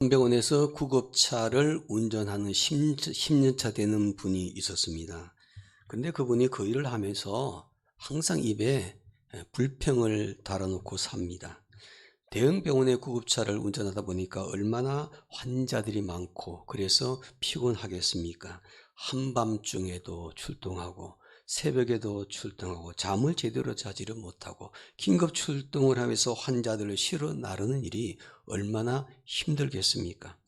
병원에서 구급차를 운전하는 10년차 되는 분이 있었습니다. 근데 그분이 그 일을 하면서 항상 입에 불평을 달아놓고 삽니다. 대형 병원의 구급차를 운전하다 보니까 얼마나 환자들이 많고 그래서 피곤하겠습니까? 한밤중에도 출동하고 새벽에도 출동하고 잠을 제대로 자지를 못하고 긴급 출동을 하면서 환자들을 실어 나르는 일이 얼마나 힘들겠습니까?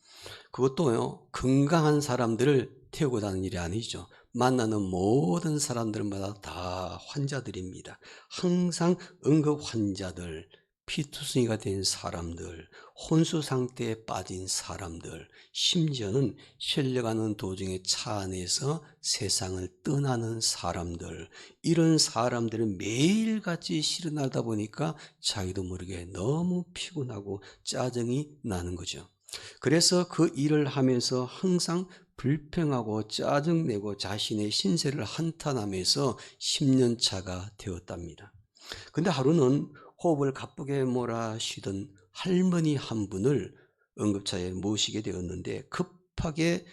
그것도요, 건강한 사람들을 태우고 다니는 일이 아니죠. 만나는 모든 사람들마다 다 환자들입니다. 항상 응급 환자들, 피투성이가 된 사람들, 혼수 상태에 빠진 사람들, 심지어는 실려가는 도중에 차 안에서 세상을 떠나는 사람들, 이런 사람들은 매일같이 실어나다 보니까 자기도 모르게 너무 피곤하고 짜증이 나는 거죠. 그래서 그 일을 하면서 항상 불평하고 짜증내고 자신의 신세를 한탄하면서 10년 차가 되었답니다. 근데 하루는 호흡을 가쁘게 몰아쉬던 할머니 한 분을 응급차에 모시게 되었는데 급하게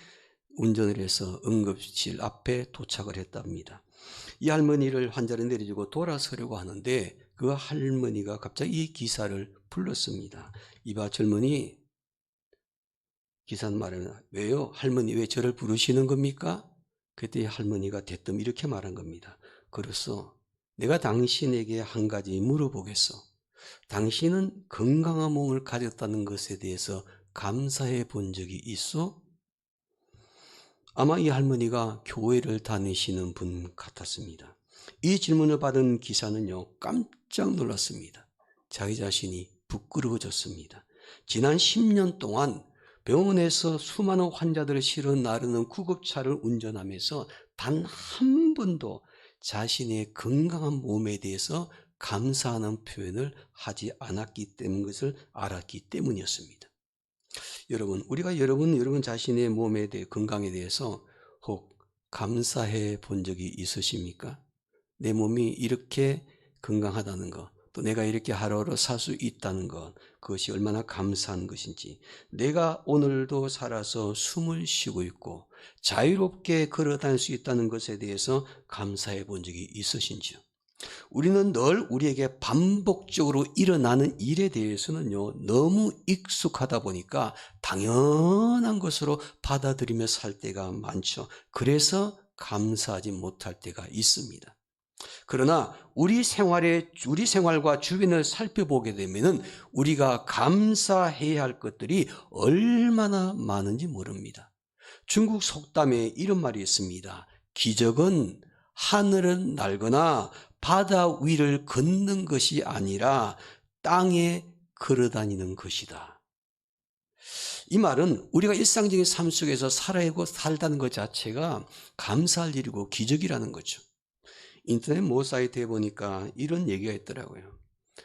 운전을 해서 응급실 앞에 도착을 했답니다. 이 할머니를 환자를 내려주고 돌아서려고 하는데 그 할머니가 갑자기 이 기사를 불렀습니다. 이봐 젊은이, 기사는 말하면 왜요? 할머니 왜 저를 부르시는 겁니까? 그때 할머니가 대뜸 이렇게 말한 겁니다. 그래서 내가 당신에게 한 가지 물어보겠어. 당신은 건강한 몸을 가졌다는 것에 대해서 감사해 본 적이 있어? 아마 이 할머니가 교회를 다니시는 분 같았습니다. 이 질문을 받은 기사는요, 깜짝 놀랐습니다. 자기 자신이 부끄러워졌습니다. 지난 10년 동안 병원에서 수많은 환자들을 실어 나르는 구급차를 운전하면서 단 한 번도 자신의 건강한 몸에 대해서 감사하는 표현을 하지 않았기 때문 것을 알았기 때문이었습니다. 여러분, 우리가 여러분 자신의 몸에 대해 건강에 대해서 혹 감사해 본 적이 있으십니까? 내 몸이 이렇게 건강하다는 것, 또 내가 이렇게 하루하루 살 수 있다는 것, 그것이 얼마나 감사한 것인지, 내가 오늘도 살아서 숨을 쉬고 있고 자유롭게 걸어 다닐 수 있다는 것에 대해서 감사해 본 적이 있으신지요? 우리는 늘 우리에게 반복적으로 일어나는 일에 대해서는요, 너무 익숙하다 보니까 당연한 것으로 받아들이며 살 때가 많죠. 그래서 감사하지 못할 때가 있습니다. 그러나 우리 생활과 주변을 살펴보게 되면은 우리가 감사해야 할 것들이 얼마나 많은지 모릅니다. 중국 속담에 이런 말이 있습니다. 기적은 하늘을 날거나 바다 위를 걷는 것이 아니라 땅에 걸어다니는 것이다. 이 말은 우리가 일상적인 삶 속에서 살아가고 살다는 것 자체가 감사할 일이고 기적이라는 거죠. 인터넷 모 사이트에 보니까 이런 얘기가 있더라고요.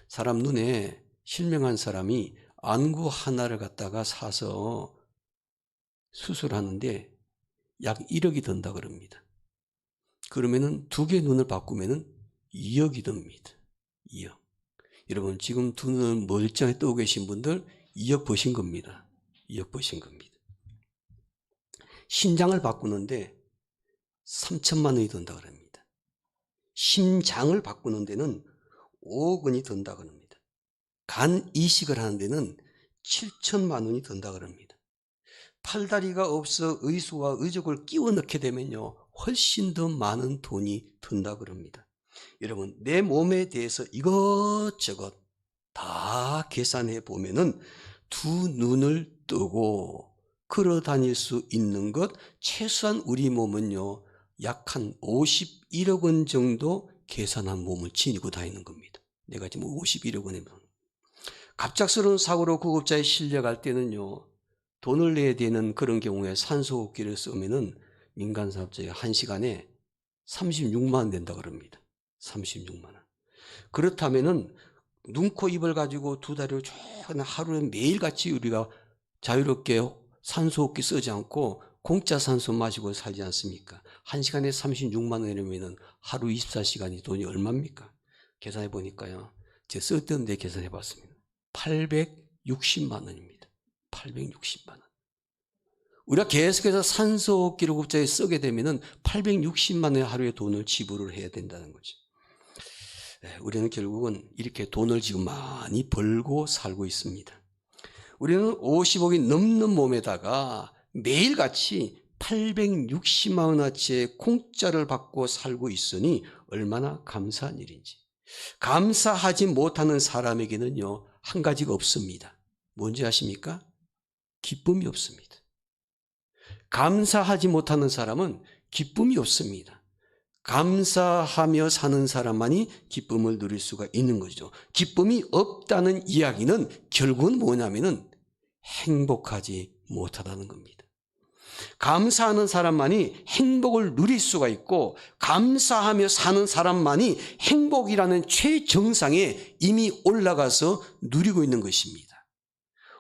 사람 눈에 실명한 사람이 안구 하나를 갖다가 사서 수술하는데 약 1억이 든다 그럽니다. 그러면은 두 개 눈을 바꾸면은 2억이 듭니다. 2억. 여러분 지금 두 눈을 멀쩡히 뜨고 계신 분들 2억 버신 겁니다. 2억 버신 겁니다. 심장을 바꾸는데 3천만 원이 든다 그럽니다. 심장을 바꾸는 데는 5억 원이 든다 그럽니다. 간 이식을 하는 데는 7천만 원이 든다 그럽니다. 팔다리가 없어 의수와 의족을 끼워 넣게 되면요, 훨씬 더 많은 돈이 든다 그럽니다. 여러분, 내 몸에 대해서 이것저것 다 계산해 보면은 두 눈을 뜨고 걸어 다닐 수 있는 것, 최소한 우리 몸은요, 약 한 51억 원 정도 계산한 몸을 지니고 다니는 겁니다. 내가 지금 51억 원에 갑작스러운 사고로 구급차에 실려갈 때는요, 돈을 내야 되는 그런 경우에 산소호흡기를 쓰면은 민간사업자가 1시간에 36만 원 낸다 그럽니다. 36만 원. 그렇다면은 눈, 코, 입을 가지고 두 다리를 쭉 하루에 매일같이 우리가 자유롭게 산소호흡기 쓰지 않고 공짜 산소 마시고 살지 않습니까? 1시간에 36만 원이면은 하루 24시간이 돈이 얼마입니까? 계산해 보니까요, 제 쓸데없는 데 계산해 봤습니다. 860만 원입니다. 860만 원. 우리가 계속해서 산소기록업자에 쓰게 되면은 860만 원의 하루에 돈을 지불을 해야 된다는 거죠. 우리는 결국은 이렇게 돈을 지금 많이 벌고 살고 있습니다. 우리는 50억이 넘는 몸에다가 매일같이 860만 원어치의 공짜를 받고 살고 있으니 얼마나 감사한 일인지. 감사하지 못하는 사람에게는요, 한 가지가 없습니다. 뭔지 아십니까? 기쁨이 없습니다. 감사하지 못하는 사람은 기쁨이 없습니다. 감사하며 사는 사람만이 기쁨을 누릴 수가 있는 거죠. 기쁨이 없다는 이야기는 결국은 뭐냐면은 행복하지 못하다는 겁니다. 감사하는 사람만이 행복을 누릴 수가 있고, 감사하며 사는 사람만이 행복이라는 최정상에 이미 올라가서 누리고 있는 것입니다.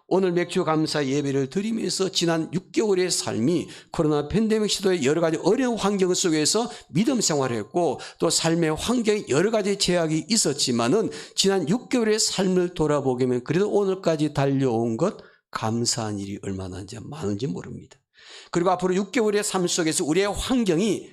오늘 맥주 감사 예배를 드리면서 지난 6개월의 삶이 코로나 팬데믹 시도의 여러 가지 어려운 환경 속에서 믿음 생활을 했고, 또 삶의 환경에 여러 가지 제약이 있었지만은 지난 6개월의 삶을 돌아보게 되면 그래도 오늘까지 달려온 것, 감사한 일이 얼마나 많은지 모릅니다. 그리고 앞으로 6개월의 삶 속에서 우리의 환경이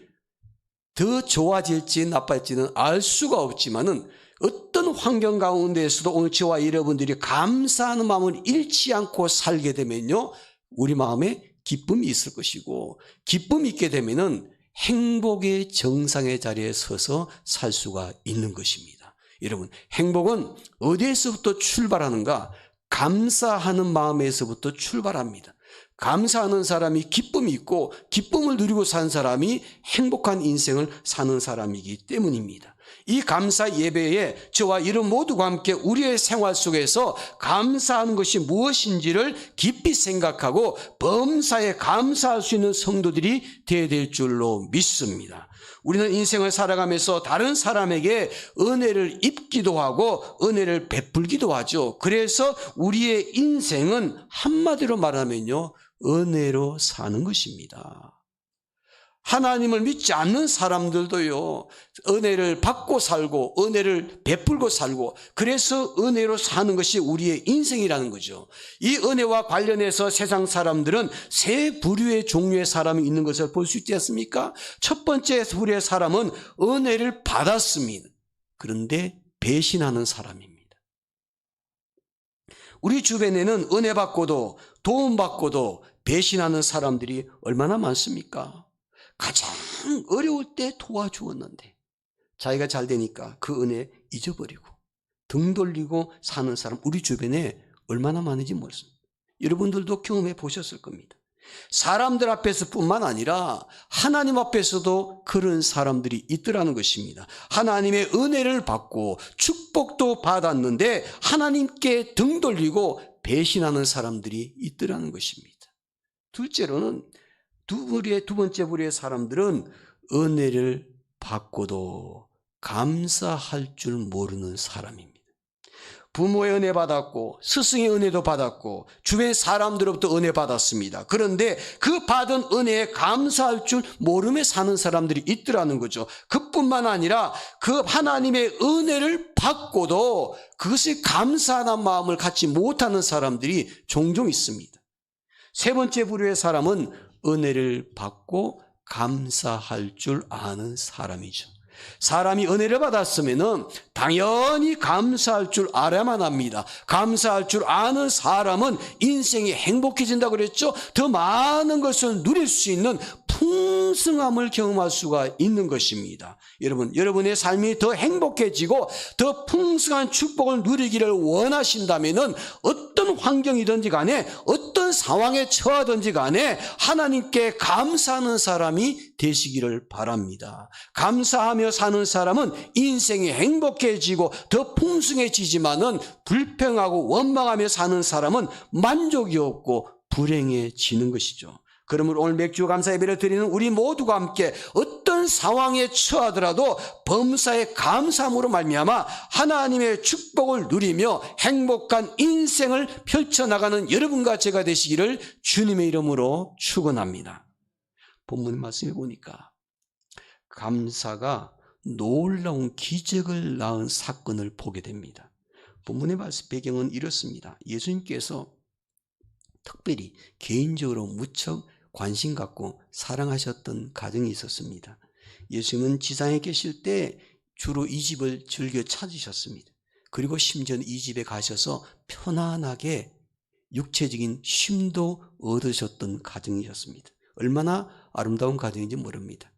더 좋아질지 나빠질지는 알 수가 없지만은 어떤 환경 가운데에서도 오늘 저와 여러분들이 감사하는 마음을 잃지 않고 살게 되면요, 우리 마음에 기쁨이 있을 것이고, 기쁨이 있게 되면은 행복의 정상의 자리에 서서 살 수가 있는 것입니다. 여러분, 행복은 어디에서부터 출발하는가? 감사하는 마음에서부터 출발합니다. 감사하는 사람이 기쁨이 있고, 기쁨을 누리고 산 사람이 행복한 인생을 사는 사람이기 때문입니다. 이 감사 예배에 저와 이런 모두가 함께 우리의 생활 속에서 감사하는 것이 무엇인지를 깊이 생각하고 범사에 감사할 수 있는 성도들이 되어야 될 줄로 믿습니다. 우리는 인생을 살아가면서 다른 사람에게 은혜를 입기도 하고 은혜를 베풀기도 하죠. 그래서 우리의 인생은 한마디로 말하면요, 은혜로 사는 것입니다. 하나님을 믿지 않는 사람들도요, 은혜를 받고 살고 은혜를 베풀고 살고, 그래서 은혜로 사는 것이 우리의 인생이라는 거죠. 이 은혜와 관련해서 세상 사람들은 세 부류의 종류의 사람이 있는 것을 볼 수 있지 않습니까? 첫 번째 부류의 사람은 은혜를 받았습니다. 그런데 배신하는 사람입니다. 우리 주변에는 은혜 받고도 도움 받고도 배신하는 사람들이 얼마나 많습니까? 가장 어려울 때 도와주었는데 자기가 잘 되니까 그 은혜 잊어버리고 등 돌리고 사는 사람, 우리 주변에 얼마나 많은지 모르겠습니다. 여러분들도 경험해 보셨을 겁니다. 사람들 앞에서 뿐만 아니라 하나님 앞에서도 그런 사람들이 있더라는 것입니다. 하나님의 은혜를 받고 축복도 받았는데 하나님께 등 돌리고 배신하는 사람들이 있더라는 것입니다. 둘째로는 두 번째 부류의 사람들은 은혜를 받고도 감사할 줄 모르는 사람입니다. 부모의 은혜 받았고 스승의 은혜도 받았고 주변 사람들로부터 은혜 받았습니다. 그런데 그 받은 은혜에 감사할 줄 모르며 사는 사람들이 있더라는 거죠. 그뿐만 아니라 그 하나님의 은혜를 받고도 그것에 감사하는 마음을 갖지 못하는 사람들이 종종 있습니다. 세 번째 부류의 사람은 은혜를 받고 감사할 줄 아는 사람이죠. 사람이 은혜를 받았으면 당연히 감사할 줄 알아야만 합니다. 감사할 줄 아는 사람은 인생이 행복해진다고 그랬죠. 더 많은 것을 누릴 수 있는 풍성함을 경험할 수가 있는 것입니다. 여러분, 여러분의 삶이 더 행복해지고 더 풍성한 축복을 누리기를 원하신다면 어떤 환경이든지 간에 어떤 상황에 처하든지 간에 하나님께 감사하는 사람이 되시기를 바랍니다. 감사하며 사는 사람은 인생이 행복해지고 더 풍성해지지만은 불평하고 원망하며 사는 사람은 만족이 없고 불행해지는 것이죠. 그러므로 오늘 맥주 감사 예배를 드리는 우리 모두가 함께 어떤 상황에 처하더라도 범사의 감사함으로 말미암아 하나님의 축복을 누리며 행복한 인생을 펼쳐나가는 여러분과 제가 되시기를 주님의 이름으로 축원합니다. 본문 말씀해 보니까 감사가 놀라운 기적을 낳은 사건을 보게 됩니다. 본문의 말씀 배경은 이렇습니다. 예수님께서 특별히 개인적으로 무척 관심 갖고 사랑하셨던 가정이 있었습니다. 예수님은 지상에 계실 때 주로 이 집을 즐겨 찾으셨습니다. 그리고 심지어는 이 집에 가셔서 편안하게 육체적인 쉼도 얻으셨던 가정이었습니다. 얼마나 아름다운 가정인지 모릅니다.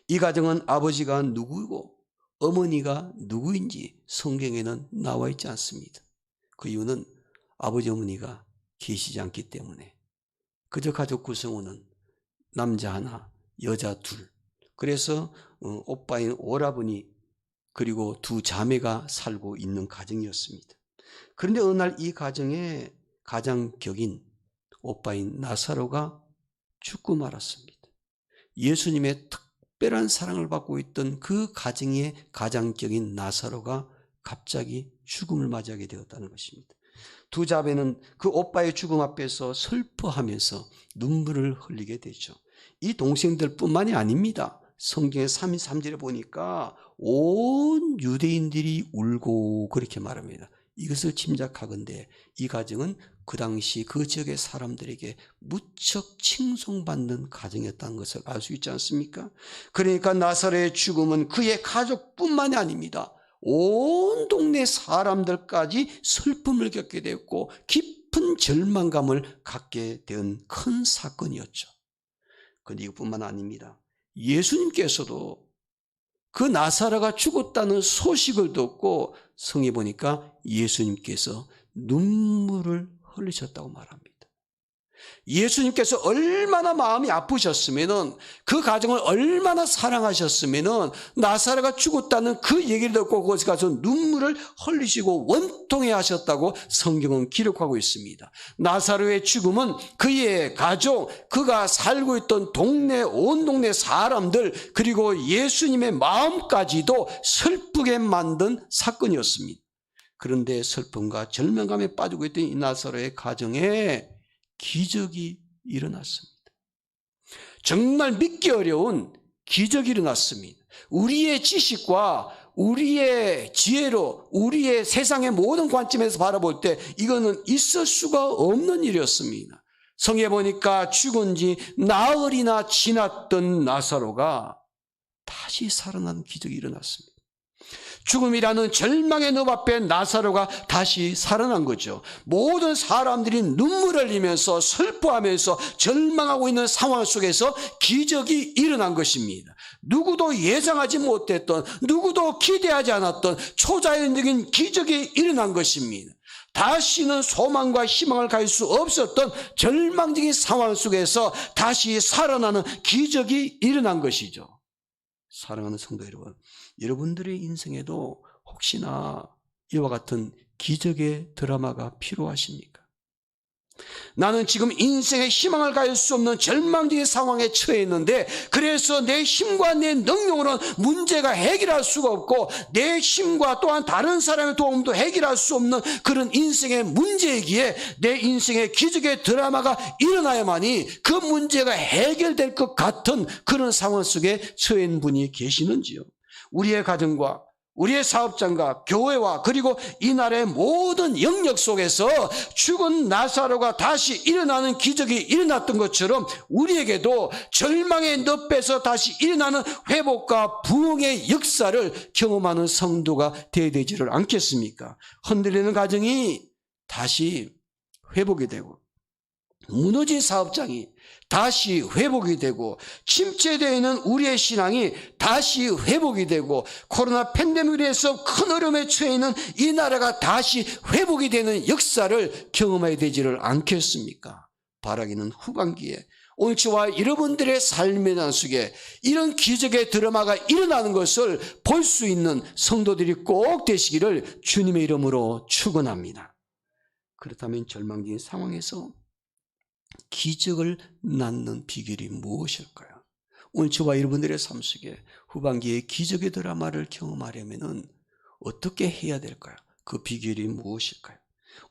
이 가정은 아버지가 누구고 어머니가 누구인지 성경에는 나와 있지 않습니다. 그 이유는 아버지 어머니가 계시지 않기 때문에 그저 가족 구성원은 남자 하나 여자 둘, 그래서 오빠인 오라버니 그리고 두 자매가 살고 있는 가정이었습니다. 그런데 어느 날 이 가정에 가장 격인 오빠인 나사로가 죽고 말았습니다. 예수님의 특별한 사랑을 받고 있던 그 가정의 가장 격인 나사로가 갑자기 죽음을 맞이하게 되었다는 것입니다. 두 자매는 그 오빠의 죽음 앞에서 슬퍼하면서 눈물을 흘리게 되죠. 이 동생들뿐만이 아닙니다. 성경의 3절에 보니까 온 유대인들이 울고 그렇게 말합니다. 이것을 짐작하건대 이 가정은 그 당시 그 지역의 사람들에게 무척 칭송받는 가정이었다는 것을 알 수 있지 않습니까? 그러니까 나사로의 죽음은 그의 가족뿐만이 아닙니다. 온 동네 사람들까지 슬픔을 겪게 되었고 깊은 절망감을 갖게 된 큰 사건이었죠. 그런데 이것뿐만 아닙니다. 예수님께서도 그 나사로가 죽었다는 소식을 듣고 성에 보니까 예수님께서 눈물을 흘리셨다고 말합니다. 예수님께서 얼마나 마음이 아프셨으면은 그 가정을 얼마나 사랑하셨으면은 나사로가 죽었다는 그 얘기를 듣고 거기서 가서 눈물을 흘리시고 원통해 하셨다고 성경은 기록하고 있습니다. 나사로의 죽음은 그의 가족, 그가 살고 있던 동네, 온 동네 사람들 그리고 예수님의 마음까지도 슬프게 만든 사건이었습니다. 그런데 슬픔과 절망감에 빠지고 있던 이 나사로의 가정에 기적이 일어났습니다. 정말 믿기 어려운 기적이 일어났습니다. 우리의 지식과 우리의 지혜로 우리의 세상의 모든 관점에서 바라볼 때 이거는 있을 수가 없는 일이었습니다. 성에 보니까 죽은 지 나흘이나 지났던 나사로가 다시 살아난 기적이 일어났습니다. 죽음이라는 절망의 늪 앞에 나사로가 다시 살아난 거죠. 모든 사람들이 눈물을 흘리면서 슬퍼하면서 절망하고 있는 상황 속에서 기적이 일어난 것입니다. 누구도 예상하지 못했던, 누구도 기대하지 않았던 초자연적인 기적이 일어난 것입니다. 다시는 소망과 희망을 가질 수 없었던 절망적인 상황 속에서 다시 살아나는 기적이 일어난 것이죠. 사랑하는 성도 여러분, 여러분들의 인생에도 혹시나 이와 같은 기적의 드라마가 필요하십니까? 나는 지금 인생에 희망을 가질 수 없는 절망적인 상황에 처해 있는데 그래서 내 힘과 내 능력으로는 문제가 해결할 수가 없고 내 힘과 또한 다른 사람의 도움도 해결할 수 없는 그런 인생의 문제이기에 내 인생의 기적의 드라마가 일어나야만이 그 문제가 해결될 것 같은 그런 상황 속에 처해 있는 분이 계시는지요? 우리의 가정과 우리의 사업장과 교회와 그리고 이 나라의 모든 영역 속에서 죽은 나사로가 다시 일어나는 기적이 일어났던 것처럼 우리에게도 절망의 늪에서 다시 일어나는 회복과 부흥의 역사를 경험하는 성도가 되어야 되지를 않겠습니까? 흔들리는 가정이 다시 회복이 되고 무너진 사업장이 다시 회복이 되고 침체되어 있는 우리의 신앙이 다시 회복이 되고 코로나 팬데믹으로 해서 큰 어려움에 처해 있는 이 나라가 다시 회복이 되는 역사를 경험해야 되지를 않겠습니까? 바라기는 후반기에 오늘 저와 여러분들의 삶의 난속에 이런 기적의 드라마가 일어나는 것을 볼 수 있는 성도들이 꼭 되시기를 주님의 이름으로 축원합니다. 그렇다면 절망적인 상황에서 기적을 낳는 비결이 무엇일까요? 오늘 저와 여러분들의 삶 속에 후반기에 기적의 드라마를 경험하려면 어떻게 해야 될까요? 그 비결이 무엇일까요?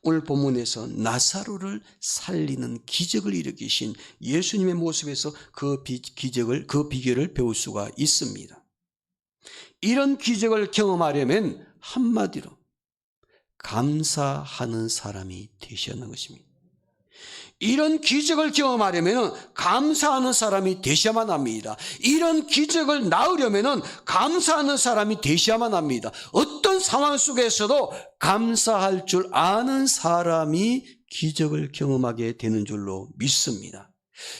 오늘 본문에서 나사로를 살리는 기적을 일으키신 예수님의 모습에서 그 비결을 배울 수가 있습니다. 이런 기적을 경험하려면 한마디로 감사하는 사람이 되셔야 하는 것입니다. 이런 기적을 경험하려면 감사하는 사람이 되셔야만 합니다. 이런 기적을 낳으려면 감사하는 사람이 되셔야만 합니다. 어떤 상황 속에서도 감사할 줄 아는 사람이 기적을 경험하게 되는 줄로 믿습니다.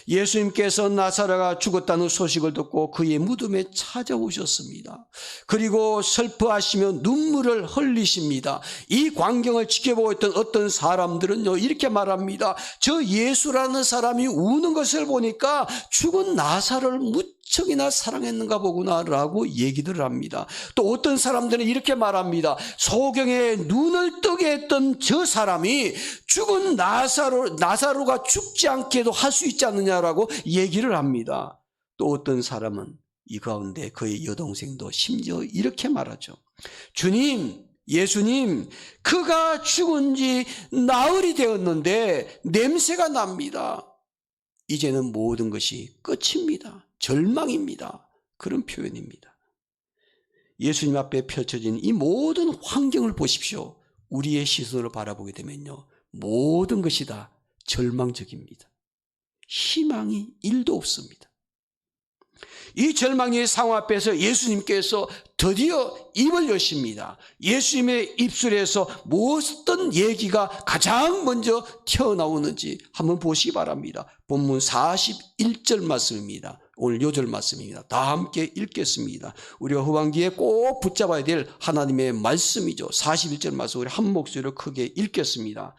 예수님께서 나사로가 죽었다는 소식을 듣고 그의 무덤에 찾아오셨습니다. 그리고 슬퍼하시며 눈물을 흘리십니다. 이 광경을 지켜보고 있던 어떤 사람들은요, 이렇게 말합니다. 저 예수라는 사람이 우는 것을 보니까 죽은 나사로를 무척이나 사랑했는가 보구나 라고 얘기들 합니다. 또 어떤 사람들은 이렇게 말합니다. 소경에 눈을 뜨게 했던 저 사람이 죽은 나사로가 죽지 않게도 할 수 있지 않느냐라고 얘기를 합니다. 또 어떤 사람은 이 가운데 그의 여동생도 심지어 이렇게 말하죠. 주님, 예수님, 그가 죽은 지 나흘이 되었는데 냄새가 납니다. 이제는 모든 것이 끝입니다. 절망입니다. 그런 표현입니다. 예수님 앞에 펼쳐진 이 모든 환경을 보십시오. 우리의 시선으로 바라보게 되면요, 모든 것이 다 절망적입니다. 희망이 1도 없습니다. 이 절망의 상황 앞에서 예수님께서 드디어 입을 여십니다. 예수님의 입술에서 무엇던 얘기가 가장 먼저 튀어나오는지 한번 보시기 바랍니다. 본문 41절 말씀입니다. 오늘 요절 말씀입니다. 다 함께 읽겠습니다. 우리가 후반기에 꼭 붙잡아야 될 하나님의 말씀이죠. 41절 말씀 우리 한 목소리로 크게 읽겠습니다.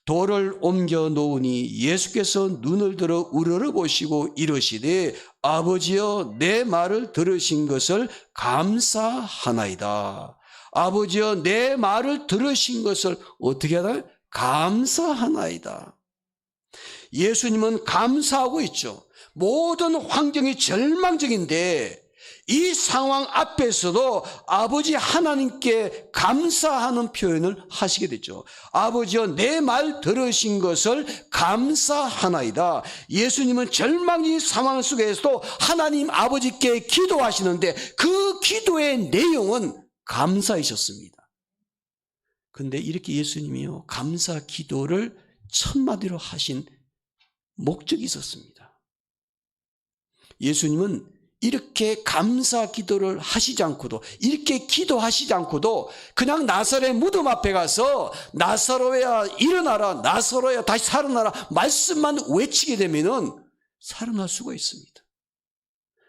돌을 옮겨 놓으니 예수께서 눈을 들어 우러러보시고 이르시되 아버지여 내 말을 들으신 것을 감사하나이다. 아버지여 내 말을 들으신 것을 어떻게 하나요? 감사하나이다. 예수님은 감사하고 있죠. 모든 환경이 절망적인데 이 상황 앞에서도 아버지 하나님께 감사하는 표현을 하시게 되죠. 아버지여 내 말 들으신 것을 감사하나이다. 예수님은 절망의 상황 속에서도 하나님 아버지께 기도하시는데 그 기도의 내용은 감사이셨습니다. 그런데 이렇게 예수님이요, 감사 기도를 첫마디로 하신 목적이 있었습니다. 예수님은 이렇게 감사 기도를 하시지 않고도, 이렇게 기도하시지 않고도 그냥 나사로의 무덤 앞에 가서 나사로야 일어나라, 나사로야 다시 살아나라 말씀만 외치게 되면은 살아날 수가 있습니다.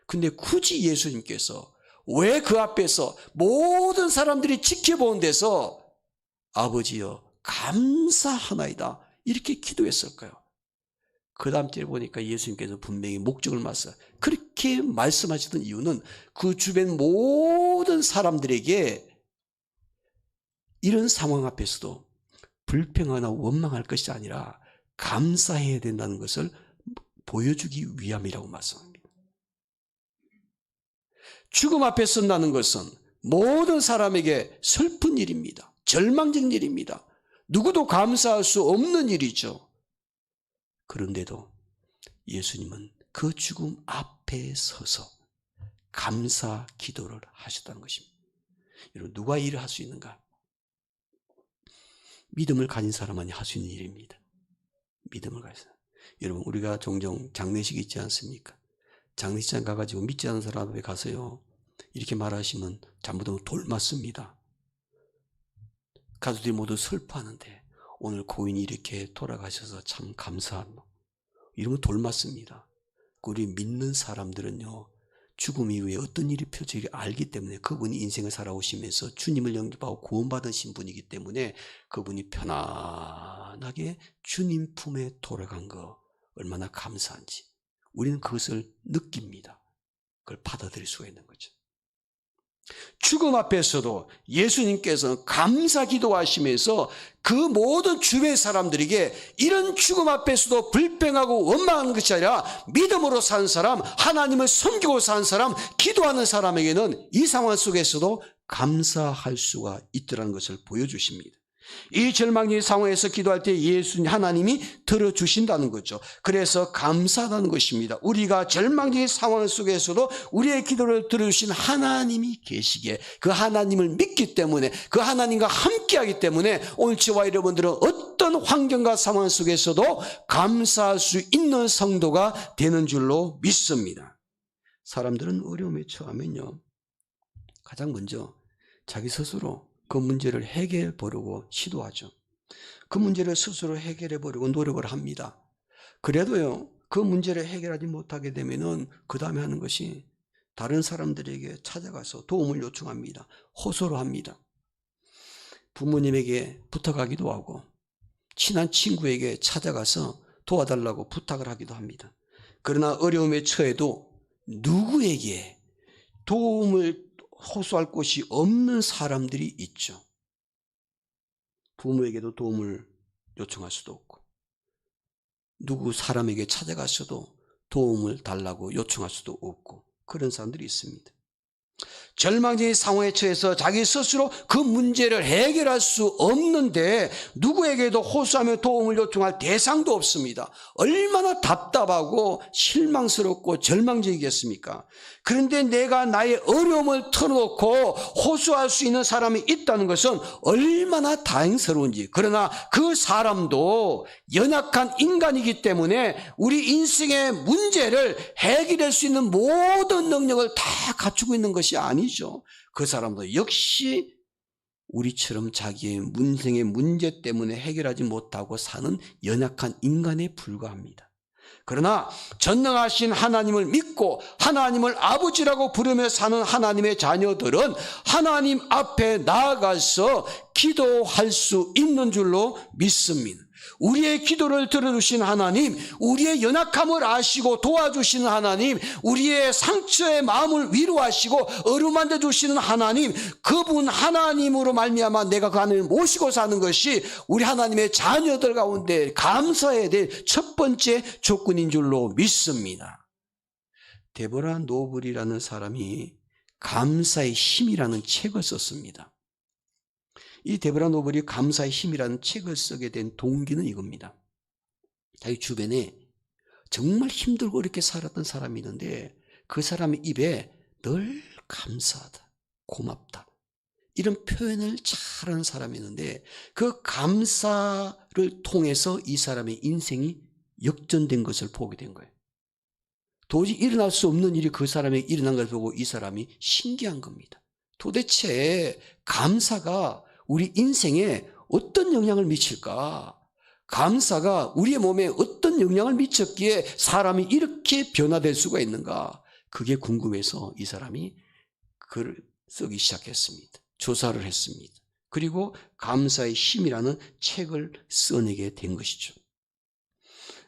근데 굳이 예수님께서 왜 그 앞에서 모든 사람들이 지켜보는 데서 아버지여 감사하나이다 이렇게 기도했을까요? 그 다음 주에 보니까 예수님께서 분명히 목적을 그렇게 말씀하시던 이유는 그 주변 모든 사람들에게 이런 상황 앞에서도 불평하거나 원망할 것이 아니라 감사해야 된다는 것을 보여주기 위함이라고 말씀합니다. 죽음 앞에 선다는 것은 모든 사람에게 슬픈 일입니다. 절망적인 일입니다. 누구도 감사할 수 없는 일이죠. 그런데도 예수님은 그 죽음 앞에 서서 감사 기도를 하셨다는 것입니다. 여러분, 누가 일을 할 수 있는가? 믿음을 가진 사람만이 할 수 있는 일입니다. 믿음을 가진 사람. 여러분, 우리가 종종 장례식이 있지 않습니까? 장례식장 가가지고 믿지 않는 사람 앞에 가서요, 이렇게 말하시면 잘못하면 돌 맞습니다. 가족들이 모두 슬퍼하는데 오늘 고인이 이렇게 돌아가셔서 참 감사합니다. 이러면 돌 맞습니다. 우리 믿는 사람들은요, 죽음 이후에 어떤 일이 펼쳐질지 알기 때문에 그분이 인생을 살아오시면서 주님을 영접하고 구원받으신 분이기 때문에 그분이 편안하게 주님 품에 돌아간 거 얼마나 감사한지 우리는 그것을 느낍니다. 그걸 받아들일 수가 있는 거죠. 죽음 앞에서도 예수님께서 감사 기도하시면서 그 모든 주변 사람들에게 이런 죽음 앞에서도 불평하고 원망하는 것이 아니라 믿음으로 사는 사람, 하나님을 섬기고 사는 사람, 기도하는 사람에게는 이 상황 속에서도 감사할 수가 있다는 것을 보여주십니다. 이 절망적인 상황에서 기도할 때 하나님이 들어주신다는 거죠. 그래서 감사하다는 것입니다. 우리가 절망적인 상황 속에서도 우리의 기도를 들어주신 하나님이 계시기에, 그 하나님을 믿기 때문에, 그 하나님과 함께하기 때문에 오늘 저와 여러분들은 어떤 환경과 상황 속에서도 감사할 수 있는 성도가 되는 줄로 믿습니다. 사람들은 어려움에 처하면요, 가장 먼저 자기 스스로 그 문제를 해결해 보려고 시도하죠. 그 문제를 스스로 해결해 보려고 노력을 합니다. 그래도요, 그 문제를 해결하지 못하게 되면은 그 다음에 하는 것이 다른 사람들에게 찾아가서 도움을 요청합니다. 호소를 합니다. 부모님에게 부탁하기도 하고, 친한 친구에게 찾아가서 도와달라고 부탁을 하기도 합니다. 그러나 어려움에 처해도 누구에게 도움을 호소할 곳이 없는 사람들이 있죠. 부모에게도 도움을 요청할 수도 없고, 누구 사람에게 찾아가서도 도움을 달라고 요청할 수도 없고, 그런 사람들이 있습니다. 절망적인 상황에 처해서 자기 스스로 그 문제를 해결할 수 없는데 누구에게도 호소하며 도움을 요청할 대상도 없습니다. 얼마나 답답하고 실망스럽고 절망적이겠습니까? 그런데 내가 나의 어려움을 털어놓고 호소할 수 있는 사람이 있다는 것은 얼마나 다행스러운지. 그러나 그 사람도 연약한 인간이기 때문에 우리 인생의 문제를 해결할 수 있는 모든 능력을 다 갖추고 있는 것이 아니죠. 그 사람도 역시 우리처럼 자기의 인생의 문제 때문에 해결하지 못하고 사는 연약한 인간에 불과합니다. 그러나 전능하신 하나님을 믿고 하나님을 아버지라고 부르며 사는 하나님의 자녀들은 하나님 앞에 나아가서 기도할 수 있는 줄로 믿습니다. 우리의 기도를 들어주신 하나님, 우리의 연약함을 아시고 도와주시는 하나님, 우리의 상처의 마음을 위로하시고 어루만져 주시는 하나님, 그분 하나님으로 말미암아 내가 그 하나님을 모시고 사는 것이 우리 하나님의 자녀들 가운데 감사해야 될 첫 번째 조건인 줄로 믿습니다. 데보라 노블이라는 사람이 감사의 힘이라는 책을 썼습니다. 이 데보라 노블이 감사의 힘이라는 책을 쓰게 된 동기는 이겁니다. 자기 주변에 정말 힘들고 이렇게 살았던 사람이 있는데 그 사람의 입에 늘 감사하다, 고맙다 이런 표현을 잘하는 사람이 있는데 그 감사를 통해서 이 사람의 인생이 역전된 것을 보게 된 거예요. 도저히 일어날 수 없는 일이 그 사람에게 일어난 것을 보고 이 사람이 신기한 겁니다. 도대체 감사가 우리 인생에 어떤 영향을 미칠까? 감사가 우리의 몸에 어떤 영향을 미쳤기에 사람이 이렇게 변화될 수가 있는가? 그게 궁금해서 이 사람이 글을 쓰기 시작했습니다. 조사를 했습니다. 그리고 감사의 힘이라는 책을 써내게 된 것이죠.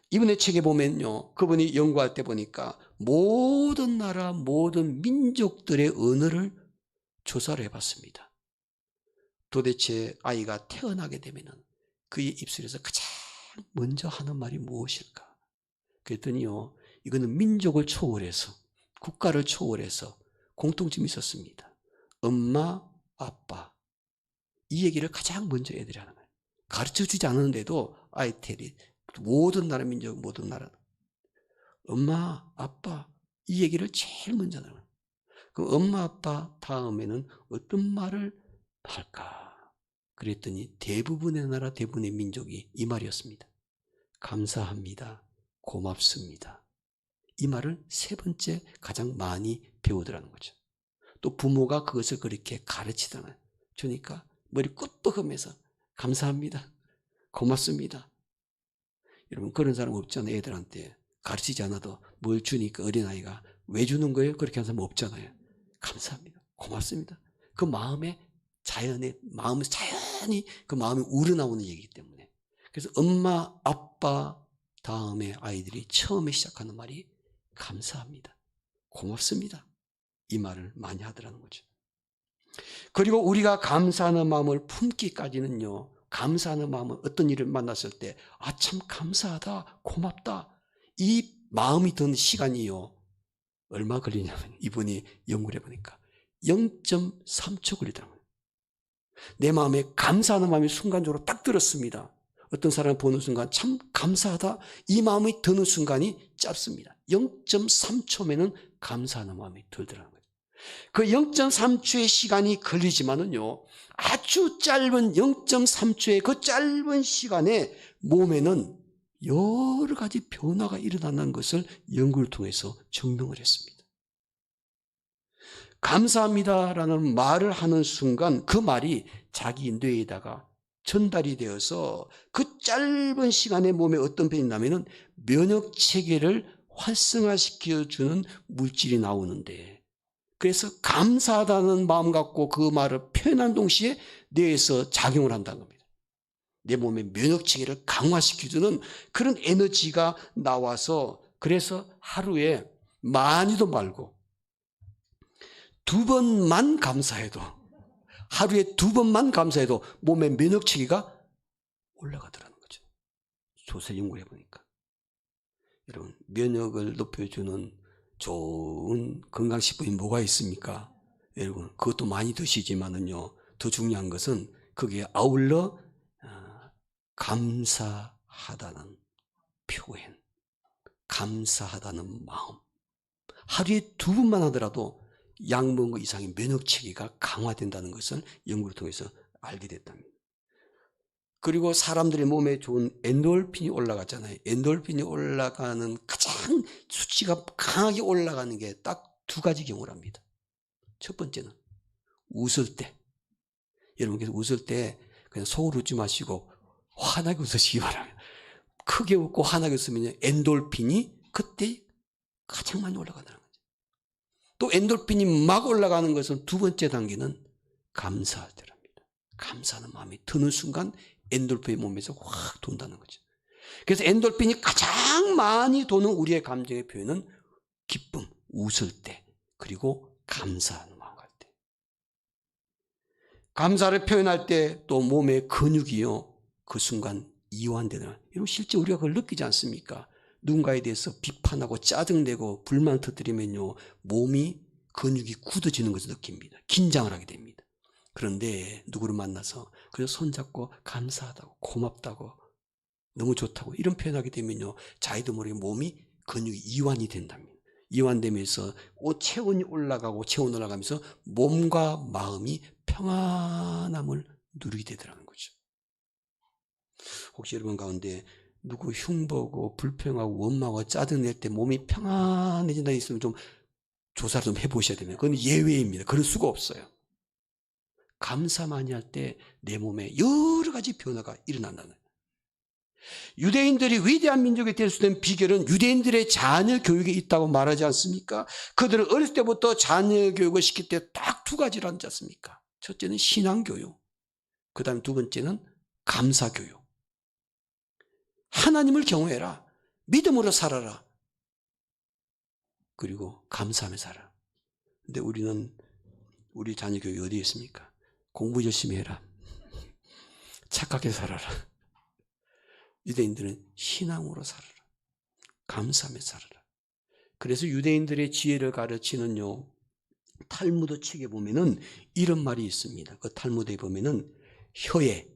이분의 책에 보면요, 그분이 연구할 때 보니까 모든 나라, 모든 민족들의 언어를 조사를 해봤습니다. 도대체 아이가 태어나게 되면 그의 입술에서 가장 먼저 하는 말이 무엇일까? 그랬더니요, 이거는 민족을 초월해서, 국가를 초월해서 공통점이 있었습니다. 엄마, 아빠. 이 얘기를 가장 먼저 애들이 하는 거예요. 가르쳐주지 않았는데도 아이들이 모든 나라, 민족, 모든 나라. 엄마, 아빠. 이 얘기를 제일 먼저 하는 거예요. 그럼 엄마, 아빠 다음에는 어떤 말을 할까? 그랬더니 대부분의 나라, 대부분의 민족이 이 말이었습니다. 감사합니다. 고맙습니다. 이 말을 세 번째 가장 많이 배우더라는 거죠. 또 부모가 그것을 그렇게 가르치잖아요. 주니까 머리 꾹꾹하면서 감사합니다. 고맙습니다. 여러분 그런 사람 없잖아요. 애들한테 가르치지 않아도 뭘 주니까 어린아이가 왜 주는 거예요? 그렇게 하는 사람 없잖아요. 감사합니다. 고맙습니다. 그 마음에 마음에서 자연히 그 마음이 우러나오는 얘기이기 때문에. 그래서 엄마, 아빠 다음에 아이들이 처음에 시작하는 말이 감사합니다. 고맙습니다. 이 말을 많이 하더라는 거죠. 그리고 우리가 감사하는 마음을 품기까지는요, 감사하는 마음은 어떤 일을 만났을 때, 아, 참 감사하다, 고맙다. 이 마음이 드는 시간이요, 얼마 걸리냐면 이분이 연구를 해보니까 0.3초 걸리더라고요. 내 마음에 감사하는 마음이 순간적으로 딱 들었습니다. 어떤 사람을 보는 순간 참 감사하다 이 마음이 드는 순간이 짧습니다. 0.3초면은 감사하는 마음이 들더라는 거죠. 그 0.3초의 시간이 걸리지만은요, 아주 짧은 0.3초의 그 짧은 시간에 몸에는 여러 가지 변화가 일어난다는 것을 연구를 통해서 증명을 했습니다. 감사합니다라는 말을 하는 순간 그 말이 자기 뇌에다가 전달이 되어서 그 짧은 시간에 몸에 어떤 변이 나면은 면역 체계를 활성화시켜주는 물질이 나오는데, 그래서 감사하다는 마음 갖고 그 말을 표현한 동시에 뇌에서 작용을 한다는 겁니다. 내 몸의 면역 체계를 강화시켜주는 그런 에너지가 나와서, 그래서 하루에 많이도 말고 2번만 감사해도, 하루에 2번만 감사해도 몸의 면역 체계가 올라가더라는 거죠. 조사 연구를 해보니까. 여러분, 면역을 높여주는 좋은 건강식품이 뭐가 있습니까? 여러분, 그것도 많이 드시지만은요, 더 중요한 것은 거기에 아울러 감사하다는 표현, 감사하다는 마음. 하루에 2번만 하더라도 약 먹은 것 이상의 면역 체계가 강화된다는 것을 연구를 통해서 알게 됐답니다. 그리고 사람들의 몸에 좋은 엔돌핀이 올라가잖아요. 엔돌핀이 올라가는 가장 수치가 강하게 올라가는 게 딱 2가지 경우랍니다. 첫 번째는 웃을 때. 여러분께서 웃을 때 그냥 속으로 웃지 마시고 환하게 웃으시기 바랍니다. 크게 웃고 환하게 웃으면 엔돌핀이 그때 가장 많이 올라가더라고요. 또 엔돌핀이 막 올라가는 것은 2번째 단계는 감사할 때랍니다. 감사하는 마음이 드는 순간 엔돌핀이 몸에서 확 돈다는 거죠. 그래서 엔돌핀이 가장 많이 도는 우리의 감정의 표현은 기쁨, 웃을 때, 그리고 감사하는 마음 갈 때. 감사를 표현할 때 또 몸의 근육이요, 그 순간 이완되는. 여러분, 실제 우리가 그걸 느끼지 않습니까? 누군가에 대해서 비판하고 짜증내고 불만 터뜨리면요, 몸이, 근육이 굳어지는 것을 느낍니다. 긴장을 하게 됩니다. 그런데 누구를 만나서 그래서 손잡고 감사하다고, 고맙다고, 너무 좋다고 이런 표현하게 되면요, 자기도 모르게 몸이, 근육이 이완이 된답니다. 이완되면서 체온이 올라가고 체온 올라가면서 몸과 마음이 평안함을 누리게 되더라는 거죠. 혹시 여러분 가운데 누구 흉보고 불평하고 원망하고 짜증낼 때 몸이 평안해진다 있으면 좀 조사를 좀 해보셔야 됩니다. 그건 예외입니다. 그럴 수가 없어요. 감사 많이 할 때 내 몸에 여러 가지 변화가 일어난다는 거예요. 유대인들이 위대한 민족이 될 수 있는 비결은 유대인들의 자녀 교육에 있다고 말하지 않습니까? 그들은 어렸을 때부터 자녀 교육을 시킬 때 딱 2가지를 하지 않습니까? 첫째는 신앙교육, 그 다음 2번째는 감사교육. 하나님을 경외해라, 믿음으로 살아라, 그리고 감사하며 살아라. 근데 우리는 우리 자녀 교육이 어디에 있습니까? 공부 열심히 해라, 착하게 살아라. 유대인들은 신앙으로 살아라, 감사하며 살아라. 그래서 유대인들의 지혜를 가르치는요, 탈무드 책에 보면은 이런 말이 있습니다. 그 탈무드에 보면은 혀에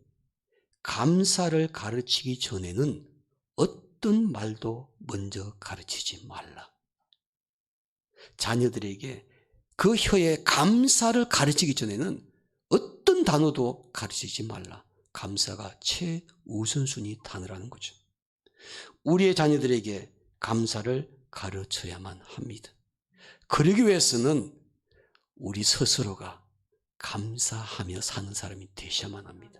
감사를 가르치기 전에는 어떤 말도 먼저 가르치지 말라. 자녀들에게 그 혀에 감사를 가르치기 전에는 어떤 단어도 가르치지 말라. 감사가 최우선순위 단어라는 거죠. 우리의 자녀들에게 감사를 가르쳐야만 합니다. 그러기 위해서는 우리 스스로가 감사하며 사는 사람이 되셔야만 합니다.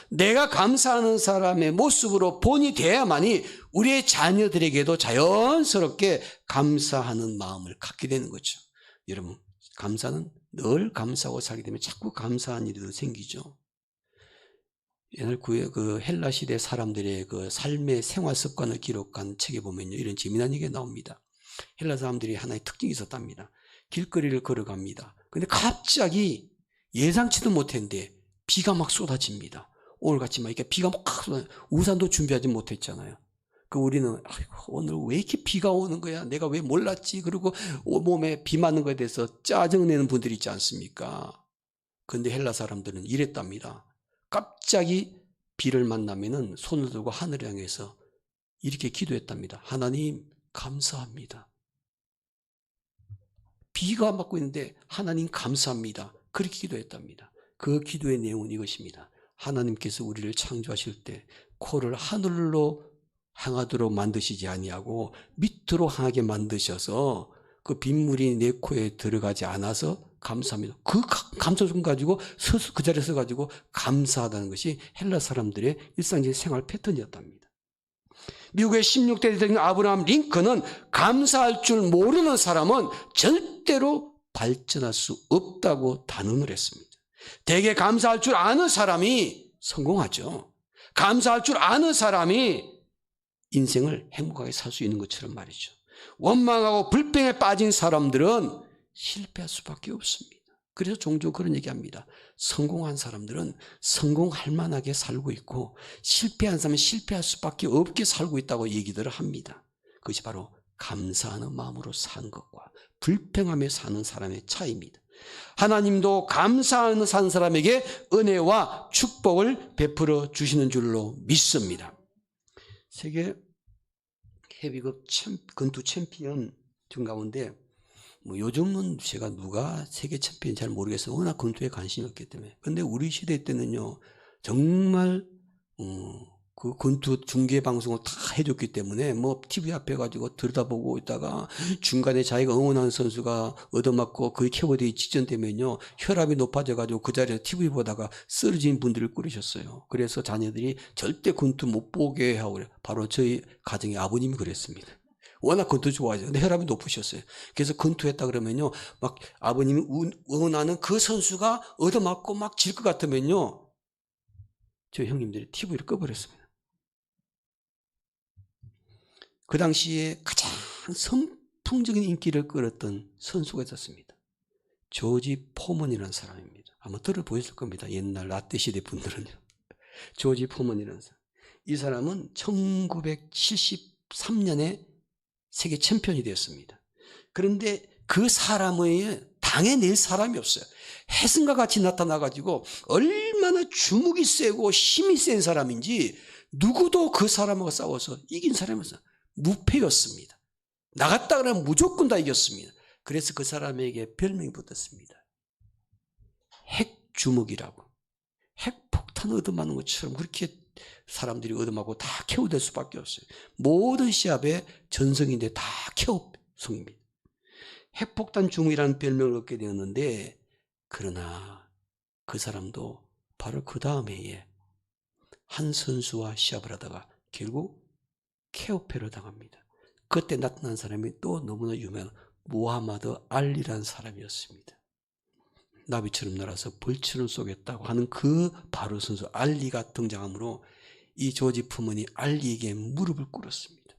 내가 감사하는 사람의 모습으로 본이 돼야만이 우리의 자녀들에게도 자연스럽게 감사하는 마음을 갖게 되는 거죠. 여러분, 감사는 늘 감사하고 살게 되면 자꾸 감사한 일이 생기죠. 옛날 그 헬라 시대 사람들의 그 삶의 생활 습관을 기록한 책에 보면요, 이런 재미난 얘기가 나옵니다. 헬라 사람들이 하나의 특징이 있었답니다. 길거리를 걸어갑니다. 근데 갑자기 예상치도 못했는데 비가 막 쏟아집니다. 오늘같이 막 이렇게 비가 막 우산도 준비하지 못했잖아요. 그 우리는 아이고, 오늘 왜 이렇게 비가 오는 거야? 내가 왜 몰랐지? 그리고 몸에 비 맞는 거에 대해서 짜증내는 분들이 있지 않습니까? 그런데 헬라 사람들은 이랬답니다. 갑자기 비를 만나면은 손을 들고 하늘을 향해서 이렇게 기도했답니다. 하나님 감사합니다. 비가 맞고 있는데 하나님 감사합니다. 그렇게 기도했답니다. 그 기도의 내용은 이것입니다. 하나님께서 우리를 창조하실 때 코를 하늘로 향하도록 만드시지 아니하고 밑으로 향하게 만드셔서 그 빗물이 내 코에 들어가지 않아서 감사합니다. 그 감사성 가지고 그 자리에 서가지고 감사하다는 것이 헬라 사람들의 일상적인 생활 패턴이었답니다. 미국의 16대 대통령 아브라함 링컨은 감사할 줄 모르는 사람은 절대로 발전할 수 없다고 단언을 했습니다. 대개 감사할 줄 아는 사람이 성공하죠. 감사할 줄 아는 사람이 인생을 행복하게 살 수 있는 것처럼 말이죠. 원망하고 불평에 빠진 사람들은 실패할 수밖에 없습니다. 그래서 종종 그런 얘기합니다. 성공한 사람들은 성공할 만하게 살고 있고 실패한 사람은 실패할 수밖에 없게 살고 있다고 얘기들을 합니다. 그것이 바로 감사하는 마음으로 사는 것과 불평하며 사는 사람의 차이입니다. 하나님도 감사하는 사는 사람에게 은혜와 축복을 베풀어 주시는 줄로 믿습니다. 세계 헤비급 권투 챔피언 중 가운데 요즘은 제가 누가 세계 챔피언인지 잘 모르겠어요. 워낙 권투에 관심이 없기 때문에. 근데 우리 시대 때는요, 정말 그 권투 중계 방송을 다 해줬기 때문에 TV 앞에 가지고 들여다보고 있다가 중간에 자기가 응원하는 선수가 얻어맞고 거의 KO되기 직전되면요, 혈압이 높아져 가지고 그 자리에서 TV 보다가 쓰러진 분들을 꾸리셨어요. 그래서 자녀들이 절대 권투 못 보게 하고 그래요. 바로 저희 가정의 아버님이 그랬습니다. 워낙 권투 좋아하죠. 근데 혈압이 높으셨어요. 그래서 권투했다 그러면요, 막 아버님이 응원하는 그 선수가 얻어맞고 막 질 것 같으면요, 저희 형님들이 TV를 꺼버렸습니다. 그 당시에 가장 선풍적인 인기를 끌었던 선수가 있었습니다. 조지 포먼이라는 사람입니다. 아마 들어보셨을 겁니다. 옛날 라떼 시대 분들은요. 조지 포먼이라는 사람. 이 사람은 1973년에 세계 챔피언이 되었습니다. 그런데 그 사람의 당해낼 사람이 없어요. 해승과 같이 나타나가지고 얼마나 주먹이 세고 힘이 센 사람인지 누구도 그 사람하고 싸워서 이긴 사람이 없어요. 무패였습니다. 나갔다 그러면 무조건 다 이겼습니다. 그래서 그 사람에게 별명이 붙었습니다. 핵주먹이라고. 핵폭탄 얻어맞는 것처럼 그렇게 사람들이 얻어맞고 다 KO될 수밖에 없어요. 모든 시합의 전성인데 다 KO성입니다. 핵폭탄 주먹이라는 별명을 얻게 되었는데, 그러나 그 사람도 바로 그 다음 해에 한 선수와 시합을 하다가 결국 KO패를 당합니다. 그때 나타난 사람이 또 너무나 유명한 무하마드 알리라는 사람이었습니다. 나비처럼 날아서 벌처럼 쏘겠다고 하는 그 바로 선수 알리가 등장하므로 이 조지 포먼이 알리에게 무릎을 꿇었습니다.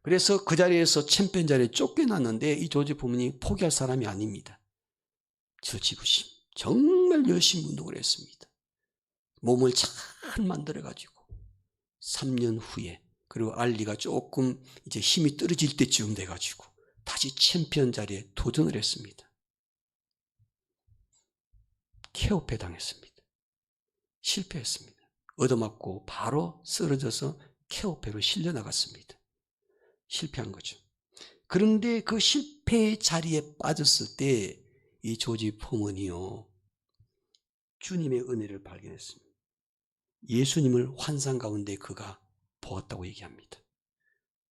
그래서 그 자리에서 챔피언 자리에 쫓겨났는데 이 조지 포먼이 포기할 사람이 아닙니다. 저지부심 정말 열심히 운동을 했습니다. 몸을 잘 만들어가지고 3년 후에, 그리고 알리가 조금 이제 힘이 떨어질 때쯤 돼가지고 다시 챔피언 자리에 도전을 했습니다. KO패 당했습니다. 실패했습니다. 얻어맞고 바로 쓰러져서 KO패로 실려나갔습니다. 실패한 거죠. 그런데 그 실패의 자리에 빠졌을 때 이 조지 포먼이요, 주님의 은혜를 발견했습니다. 예수님을 환상 가운데 그가 보았다고 얘기합니다.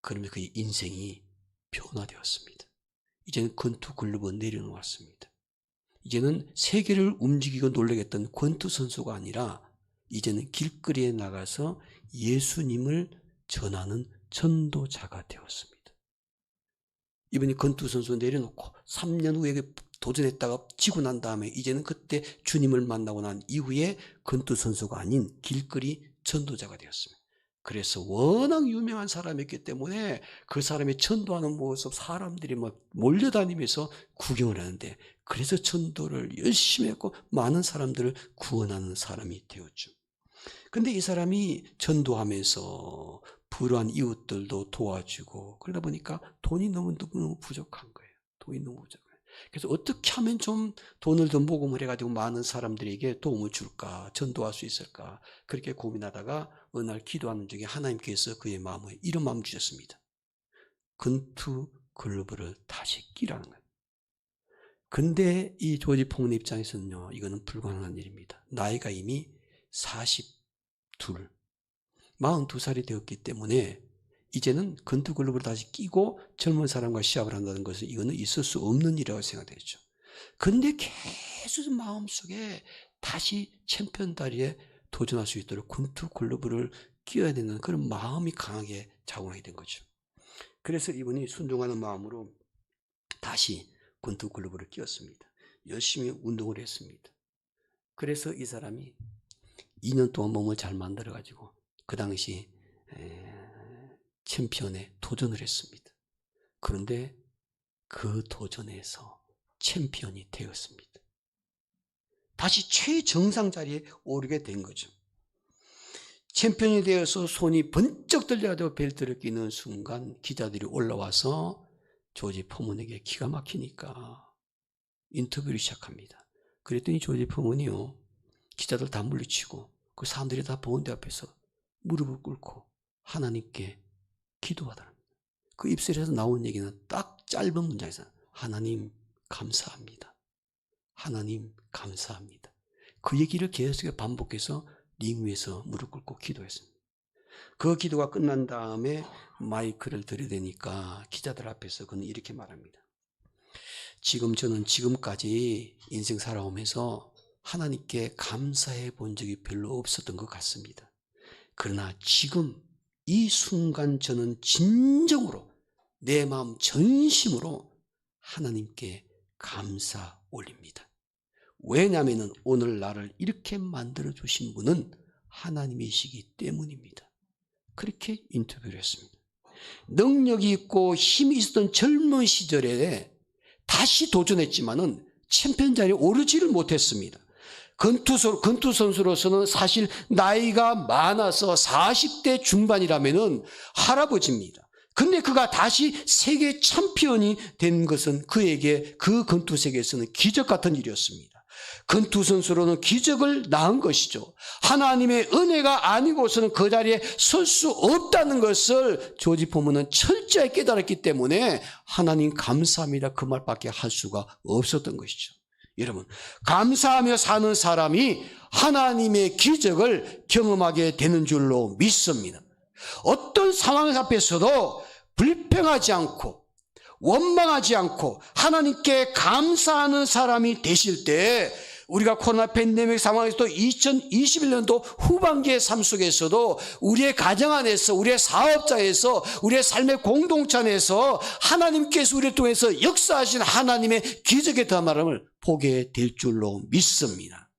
그러면 그의 인생이 변화되었습니다. 이제는 권투 글러브 내려놓았습니다. 이제는 세계를 움직이고 놀라게 했던 권투 선수가 아니라 이제는 길거리에 나가서 예수님을 전하는 전도자가 되었습니다. 이분이 권투 선수 내려놓고 3년 후에 도전했다가 지고 난 다음에 이제는 그때 주님을 만나고 난 이후에 권투 선수가 아닌 길거리 전도자가 되었습니다. 그래서 워낙 유명한 사람이었기 때문에 그 사람이 전도하는 모습 사람들이 막 몰려다니면서 구경을 하는데, 그래서 전도를 열심히 했고 많은 사람들을 구원하는 사람이 되었죠. 근데 이 사람이 전도하면서 불우한 이웃들도 도와주고 그러다 보니까 돈이 너무 부족한 거예요. 돈이 너무 부족해요. 그래서 어떻게 하면 좀 돈을 더 모금을 해가지고 많은 사람들에게 도움을 줄까, 전도할 수 있을까, 그렇게 고민하다가 어느 날 기도하는 중에 하나님께서 그의 마음에 이런 마음 주셨습니다. 건투 글러브를 다시 끼라는 거예요. 근데 이 조지 포문 입장에서는요, 이거는 불가능한 일입니다. 나이가 이미 42살이 되었기 때문에 이제는 건투 글러브를 다시 끼고 젊은 사람과 시합을 한다는 것은 이거는 있을 수 없는 일이라고 생각되죠. 근데 계속 마음속에 다시 챔피언 다리에 도전할 수 있도록 건투 글러브를 끼워야 되는 그런 마음이 강하게 작용하게 된 거죠. 그래서 이분이 순종하는 마음으로 다시 건투 글러브를 끼웠습니다. 열심히 운동을 했습니다. 그래서 이 사람이 2년 동안 몸을 잘 만들어가지고 그 당시 챔피언에 도전을 했습니다. 그런데 그 도전에서 챔피언이 되었습니다. 다시 최정상 자리에 오르게 된 거죠. 챔피언이 되어서 손이 번쩍 들려가지고 벨트를 끼는 순간 기자들이 올라와서 조지 포문에게 기가 막히니까 인터뷰를 시작합니다. 그랬더니 조지 포문이요, 기자들 다 물리치고 그 사람들이 다 보는데 앞에서 무릎을 꿇고 하나님께 기도하더랍니다. 그 입술에서 나온 얘기는 딱 짧은 문장에서 하나님 감사합니다. 하나님 감사합니다. 그 얘기를 계속 반복해서 링 위에서 무릎 꿇고 기도했습니다. 그 기도가 끝난 다음에 마이크를 들이대니까 기자들 앞에서 그는 이렇게 말합니다. 지금 저는 지금까지 인생 살아오면서 하나님께 감사해 본 적이 별로 없었던 것 같습니다. 그러나 지금 이 순간 저는 진정으로 내 마음 전심으로 하나님께 감사 올립니다. 왜냐하면 오늘 나를 이렇게 만들어 주신 분은 하나님이시기 때문입니다. 그렇게 인터뷰를 했습니다. 능력이 있고 힘이 있었던 젊은 시절에 다시 도전했지만은 챔피언 자리에 오르지를 못했습니다. 건투 선수로서는 사실 나이가 많아서 40대 중반이라면은 할아버지입니다. 근데 그가 다시 세계 챔피언이 된 것은 그에게 그 건투 세계에서는 기적 같은 일이었습니다. 건투 선수로는 기적을 낳은 것이죠. 하나님의 은혜가 아니고서는 그 자리에 설 수 없다는 것을 조지 포문은 철저히 깨달았기 때문에 하나님 감사합니다 그 말밖에 할 수가 없었던 것이죠. 여러분, 감사하며 사는 사람이 하나님의 기적을 경험하게 되는 줄로 믿습니다. 어떤 상황 앞에서도 불평하지 않고 원망하지 않고 하나님께 감사하는 사람이 되실 때 우리가 코로나 팬데믹 상황에서도 2021년도 후반기의 삶 속에서도 우리의 가정 안에서 우리의 사업자에서 우리의 삶의 공동체 안에서 하나님께서 우리를 통해서 역사하신 하나님의 기적의 드라마를 보게 될 줄로 믿습니다.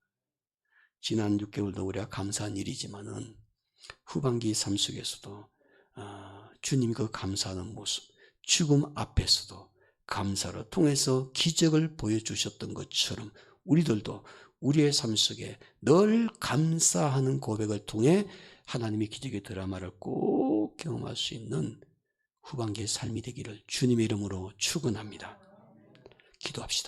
지난 6개월도 우리가 감사한 일이지만은 후반기 삶 속에서도 주님이 그 감사하는 모습, 죽음 앞에서도 감사를 통해서 기적을 보여주셨던 것처럼 우리들도 우리의 삶 속에 늘 감사하는 고백을 통해 하나님의 기적의 드라마를 꼭 경험할 수 있는 후반기의 삶이 되기를 주님의 이름으로 축원합니다. 기도합시다.